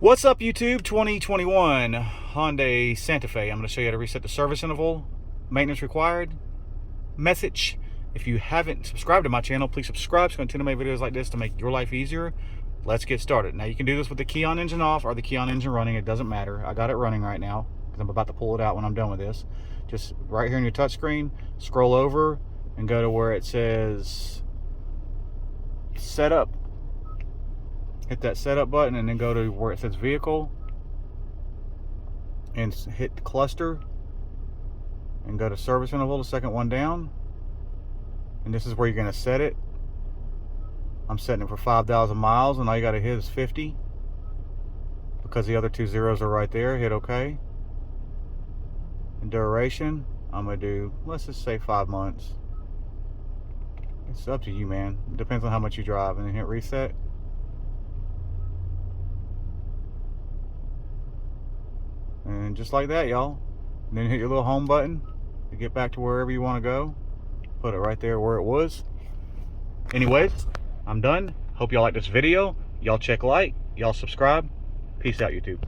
What's up, YouTube? 2021 Hyundai Santa Fe. I'm going to show you how to reset the service interval, maintenance required, message. If you haven't subscribed to my channel, please subscribe. So I continue to make videos like this to make your life easier. Let's get started. Now you can do this with the key on engine off or the key on engine running. It doesn't matter. I got it running right now because I'm about to pull it out when I'm done with this. Just right here on your touch screen, scroll over and go to where it says setup. Hit that setup button and then go to where it says vehicle and hit the cluster and go to service interval, the second one down, and this is where you're going to set it. I'm setting it for 5,000 miles, and all you got to hit is 50 because the other two zeros are right there. Hit OK. And duration, I'm going to do, let's just say 5 months. It's up to you, man. It depends on how much you drive. And then hit reset. And just like that, y'all. And then hit your little home button to get back to wherever you want to go. Put it right there where it was. Anyways, I'm done. Hope y'all like this video. Y'all check like. Y'all subscribe. Peace out, YouTube.